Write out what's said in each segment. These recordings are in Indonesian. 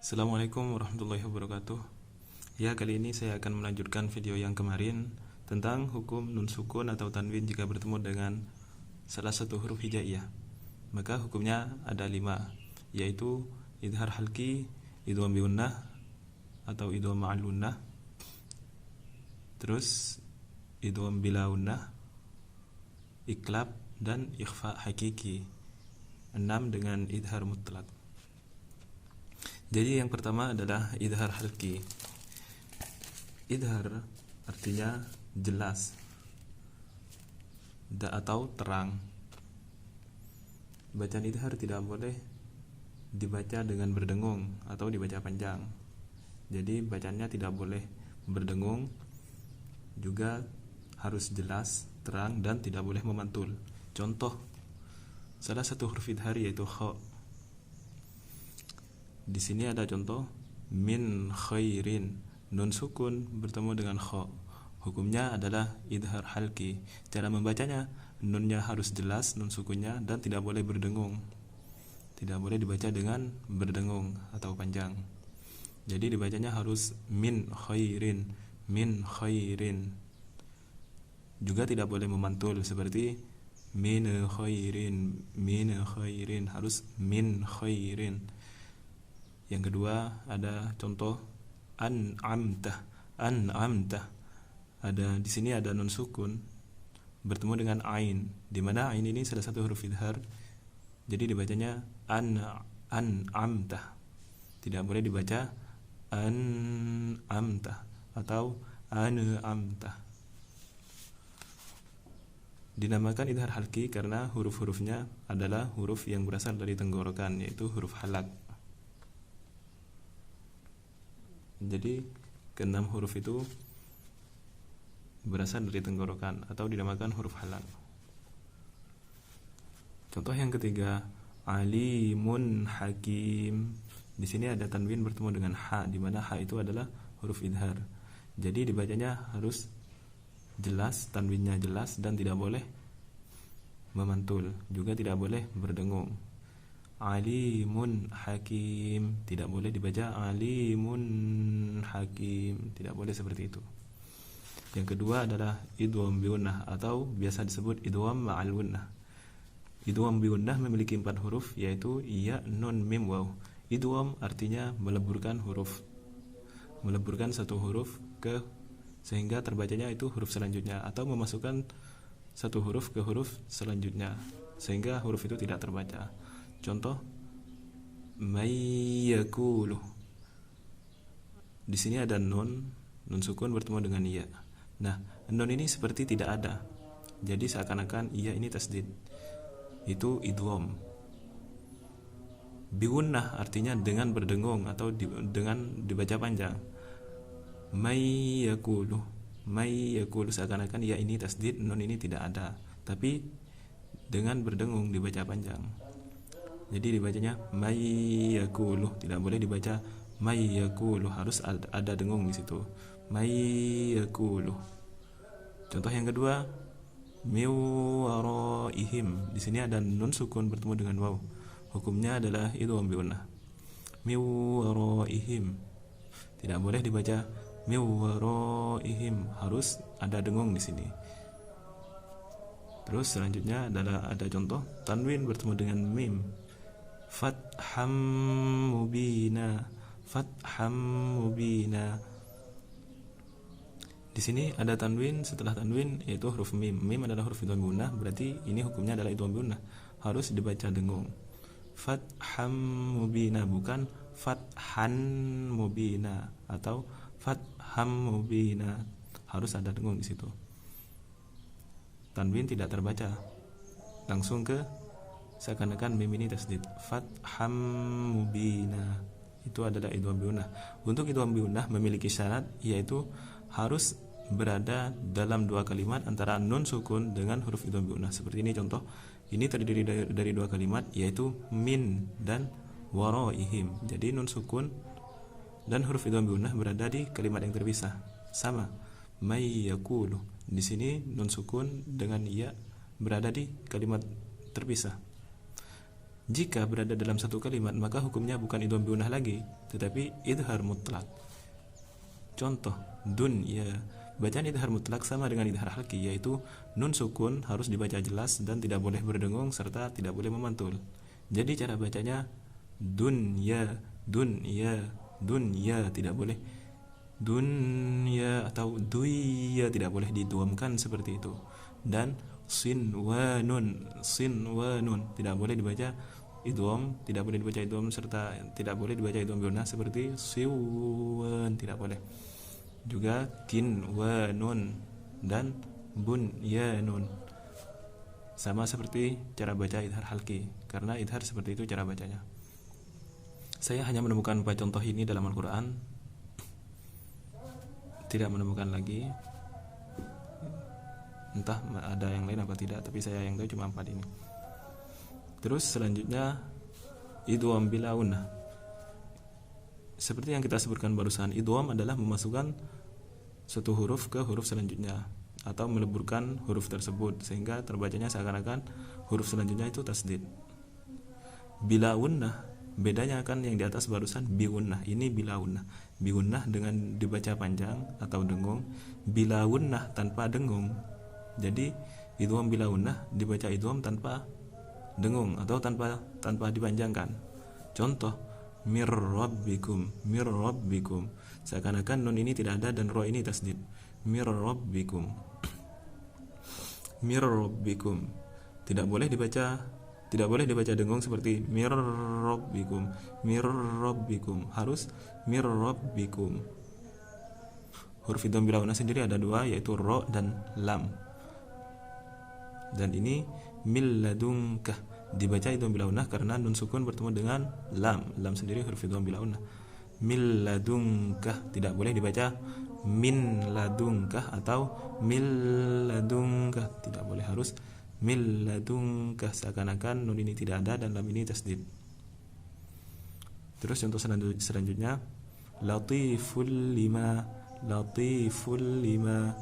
Assalamualaikum warahmatullahi wabarakatuh. Ya, kali ini saya akan melanjutkan video yang kemarin tentang hukum nun sukun atau tanwin jika bertemu dengan salah satu huruf hijaiyah. Maka hukumnya ada 5, yaitu idhar halki, idgham bigunnah atau idgham ma'al gunnah, terus idgham bila gunnah, iklab, dan ikhfa hakiki. 6 dengan idhar mutlak. Jadi yang pertama adalah idhar halki. Idhar artinya jelas atau terang. Bacaan idhar tidak boleh dibaca dengan berdengung atau dibaca panjang. Jadi bacaannya tidak boleh berdengung, juga harus jelas, terang, dan tidak boleh memantul. Contoh salah satu huruf idhar yaitu kha. Di sini ada contoh min khairin, nun sukun bertemu dengan kha. Hukumnya adalah idhar halki. Cara membacanya, nunnya harus jelas, nun sukunnya, dan tidak boleh berdengung. Tidak boleh dibaca dengan berdengung atau panjang. Jadi dibacanya harus min khairin, min khairin. Juga tidak boleh memantul seperti min khairin, min khairin. Harus min khairin. Yang kedua ada contoh an'amtah, an'amtah. Di sini ada nun sukun bertemu dengan ain, di mana ain ini salah satu huruf idhar. Jadi dibacanya an'amtah. Tidak boleh dibaca an'amtah atau an'amtah. Dinamakan idhar halki karena huruf-hurufnya adalah huruf yang berasal dari tenggorokan, yaitu huruf halak. Jadi keenam huruf itu berasal dari tenggorokan atau dinamakan huruf halak. Contoh yang ketiga, alimun hakim. Di sini ada tanwin bertemu dengan ha, di mana ha itu adalah huruf idhar. Jadi dibacanya harus jelas, tanwinnya jelas, dan tidak boleh memantul, juga tidak boleh berdengung. Alimun hakim, tidak boleh dibaca alimun hakim, tidak boleh seperti itu. Yang kedua adalah idgham bigunnah atau biasa disebut idgham ma'al gunnah. Idgham bigunnah memiliki 4 huruf, yaitu ya, nun, mim, waw. Idgham artinya meleburkan huruf, meleburkan satu huruf ke sehingga terbacanya itu huruf selanjutnya, atau memasukkan satu huruf ke huruf selanjutnya sehingga huruf itu tidak terbaca. Contoh mayyakulu. Di sini ada nun sukun bertemu dengan ya. Nah, nun ini seperti tidak ada. Jadi seakan-akan ya ini tasdid. Itu idgham. Bigunnah artinya dengan berdengung atau dengan dibaca panjang. Mayyakulu, mayyakulu, seakan-akan ya ini tasdid, nun ini tidak ada, tapi dengan berdengung dibaca panjang. Jadi dibacanya mayyakulu, tidak boleh dibaca mayyakulu, harus ada dengung di situ. Mayyakulu. Contoh yang kedua, miwaraihim. Di sini ada nun sukun bertemu dengan waw. Hukumnya adalah idgham bigunnah. Miwaraihim. Tidak boleh dibaca miwaraihim, harus ada dengung di sini. Terus selanjutnya adalah ada contoh tanwin bertemu dengan mim. Fatham mubina, fatham mubina. Di sini ada tanwin, setelah tanwin yaitu huruf mim. Mim adalah huruf idgham bigunnah, berarti ini hukumnya adalah idgham bigunnah, harus dibaca dengung. Fatham mubina, bukan fathan mubina atau fatham mubina, harus ada dengung di situ. Tanwin tidak terbaca, langsung ke seakan-akan mim ini tasdid. Fatham mubina, itu adalah idgham bigunnah. Untuk idgham bigunnah memiliki syarat, yaitu harus berada dalam 2 kalimat antara nun sukun dengan huruf idgham bigunnah. Seperti ini contoh. Ini terdiri dari 2 kalimat, yaitu min dan waraihim. Jadi nun sukun dan huruf idgham bigunnah berada di kalimat yang terpisah. Sama mayyakulu. Di sini nun sukun dengan ya berada di kalimat terpisah. Jika berada dalam satu kalimat, maka hukumnya bukan idgham bigunah lagi, tetapi idhar mutlak. Contoh, dunya. Bacaan idhar mutlak sama dengan idhar halki, yaitu nun sukun harus dibaca jelas dan tidak boleh berdengung serta tidak boleh memantul. Jadi cara bacanya dunya, dunya, dunya, tidak boleh dunya atau duya, tidak boleh didhuamkan seperti itu. Dan sinwanun, sinwanun, tidak boleh dibaca idgham, tidak boleh dibaca idgham serta tidak boleh dibaca idgham bigunah seperti siwan, tidak boleh. Juga kinwanun dan bunyanun, sama seperti cara baca idhar halki, karena idhar seperti itu cara bacanya. Saya hanya menemukan 4 contoh ini dalam Al-Quran, tidak menemukan lagi, entah ada yang lain apa tidak, tapi saya yang tahu cuma 4 ini. Terus selanjutnya idgham bila gunnah. Seperti yang kita sebutkan barusan, idgham adalah memasukkan satu huruf ke huruf selanjutnya atau meleburkan huruf tersebut sehingga terbacanya seakan-akan huruf selanjutnya itu tasdid. Bila gunnah, bedanya kan yang di atas barusan bi gunnah, ini bila gunnah. Bi gunnah dengan dibaca panjang atau dengung, bila gunnah tanpa dengung. Jadi idgham bila gunnah dibaca idgham tanpa dengung atau tanpa dipanjangkan. Contoh, mir rabbikum, mir rabbikum, seakan-akan nun ini tidak ada dan ro ini tasdid. Mir rabbikum, mir rabbikum, tidak boleh dibaca dengung seperti mir rabbikum, mir rabbikum, harus mir rabbikum. Huruf idgham bila gunnah sendiri ada 2, yaitu ro dan lam. Dan ini mil ladunkah, dibaca idgham bila gunnah karena nun sukun bertemu dengan lam. Lam sendiri huruf idgham bila gunnah. Mil ladunkah, tidak boleh dibaca min ladunkah atau mil ladunkah, tidak boleh, harus mil ladunkah, seakan-akan nun ini tidak ada dan lam ini tasdid. Terus contoh selanjutnya latiful lima, latiful lima.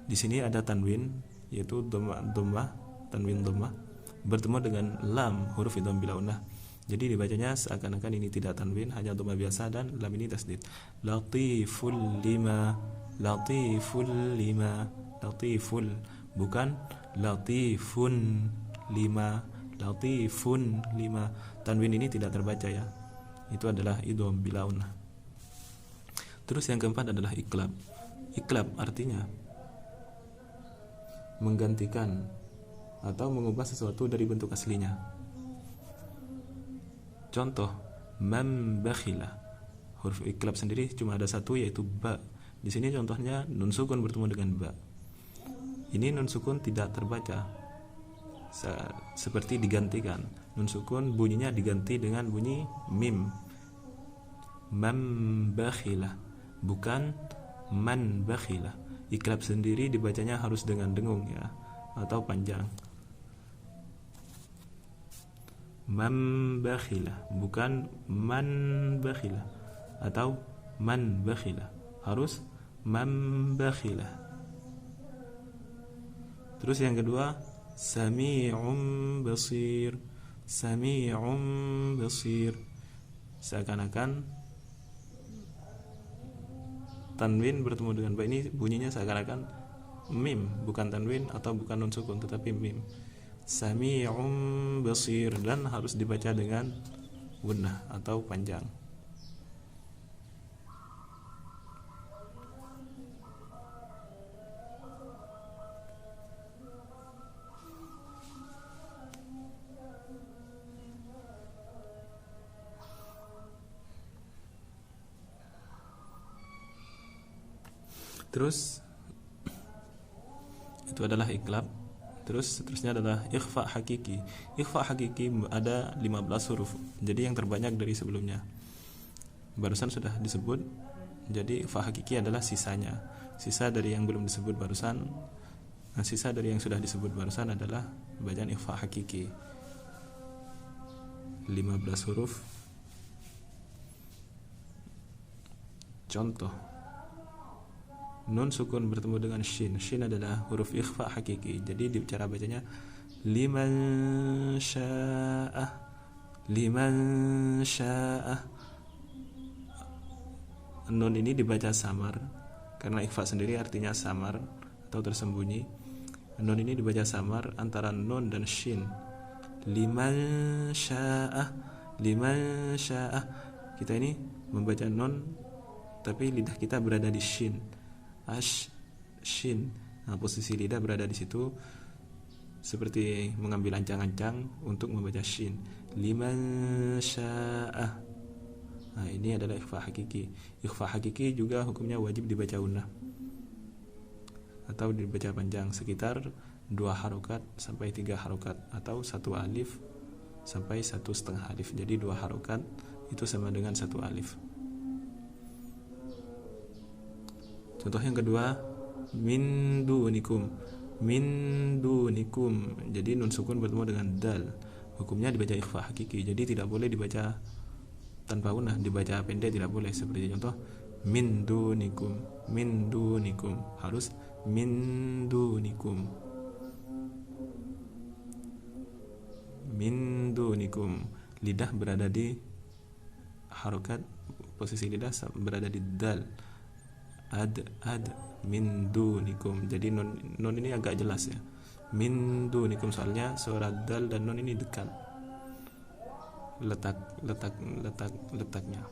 Di sini ada tanwin, yaitu dhammah, tanwin dhammah bertemu dengan lam, huruf idgham bila gunnah. Jadi dibacanya seakan-akan ini tidak tanwin, hanya dhammah biasa dan lam ini tasdid. Latiful lima, latiful lima, latiful, bukan latifun lima, latifun lima. Tanwin ini tidak terbaca ya. Itu adalah idgham bila gunnah. Terus yang keempat adalah iqlab. Iqlab artinya menggantikan atau mengubah sesuatu dari bentuk aslinya. Contoh, man bakhila. Huruf iqlab sendiri cuma ada 1, yaitu ba. Di sini contohnya nun sukun bertemu dengan ba. Ini nun sukun tidak terbaca, seperti digantikan. Nun sukun bunyinya diganti dengan bunyi mim. Man bakhila, bukan man bakhila. Iqlab sendiri dibacanya harus dengan dengung ya, atau panjang. Man bakhila, bukan man bakhila atau man bakhila, harus man bakhila. Terus yang kedua, sami'um basir, sami'um basir, seakan-akan tanwin bertemu dengan ba, ini bunyinya seakan-akan mim, bukan tanwin atau bukan nun sukun tetapi mim. Sami'um basir, dan harus dibaca dengan gunnah atau panjang. Terus itu adalah iqlab. Terus seterusnya adalah ikhfa hakiki. Ikhfa hakiki ada 15 huruf, jadi yang terbanyak dari sebelumnya. Barusan sudah disebut, jadi ikhfa hakiki adalah sisanya. Sisa dari yang belum disebut barusan, sisa dari yang sudah disebut barusan adalah bacaan ikhfa hakiki. 15 huruf. Contoh, nun sukun bertemu dengan shin. Shin adalah huruf ikhfa hakiki. Jadi cara bacanya liman sya'ah, liman sya'ah. Nun ini dibaca samar karena ikhfa sendiri artinya samar atau tersembunyi. Nun ini dibaca samar antara nun dan shin. Liman sya'ah, liman sya'ah. Kita ini membaca nun tapi lidah kita berada di shin. Shin. Nah, posisi lidah berada di situ seperti mengambil ancang-ancang untuk membaca shin. Liman sya'ah. Nah, ini adalah ikhfa hakiki. Ikhfa hakiki juga hukumnya wajib dibaca unnah atau dibaca panjang sekitar 2 harokat sampai 3 harokat atau 1 alif sampai 1,5 alif. Jadi 2 harokat itu sama dengan 1 alif. Contoh yang kedua, min dunikum. Min dunikum. Jadi nun sukun bertemu dengan dal. Hukumnya dibaca ikhfa hakiki. Jadi tidak boleh dibaca tanpa unnah, dibaca pendek tidak boleh. Seperti contoh min dunikum, min dunikum, harus min dunikum, min dunikum. Lidah berada di harokat, posisi lidah berada di dal. Ad min dunikum. Jadi nun ini agak jelas ya, min dunikum, soalnya suara dal dan nun ini dekat letaknya.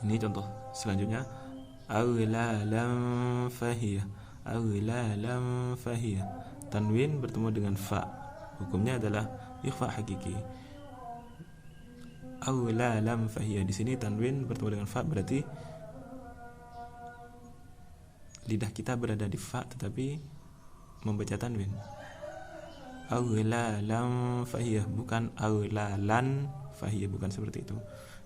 Ini contoh selanjutnya, aghlalam fahiyah. Aghlalam fahiyah. Tanwin bertemu dengan fa. Hukumnya adalah ikhfa hakiki. Aghlalam fahiyah. Di sini tanwin bertemu dengan fa, berarti lidah kita berada di fa tetapi membaca tanwin. Aghlalam fahiyah, bukan aghlalan fahiyah, bukan seperti itu.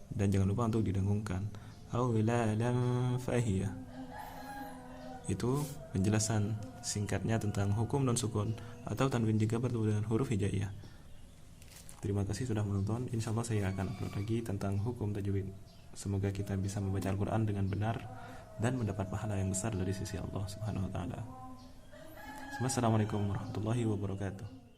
Dan jangan lupa untuk didengungkan. Aghlalam fahiyah. Itu penjelasan singkatnya tentang hukum non sukun atau tanwin jika bertemu dengan huruf hijaiyah. Terima kasih sudah menonton. Insyaallah saya akan upload lagi tentang hukum tajwid. Semoga kita bisa membaca Al-Quran dengan benar dan mendapat pahala yang besar dari sisi Allah Subhanahu wa taala. Wassalamualaikum warahmatullahi wabarakatuh.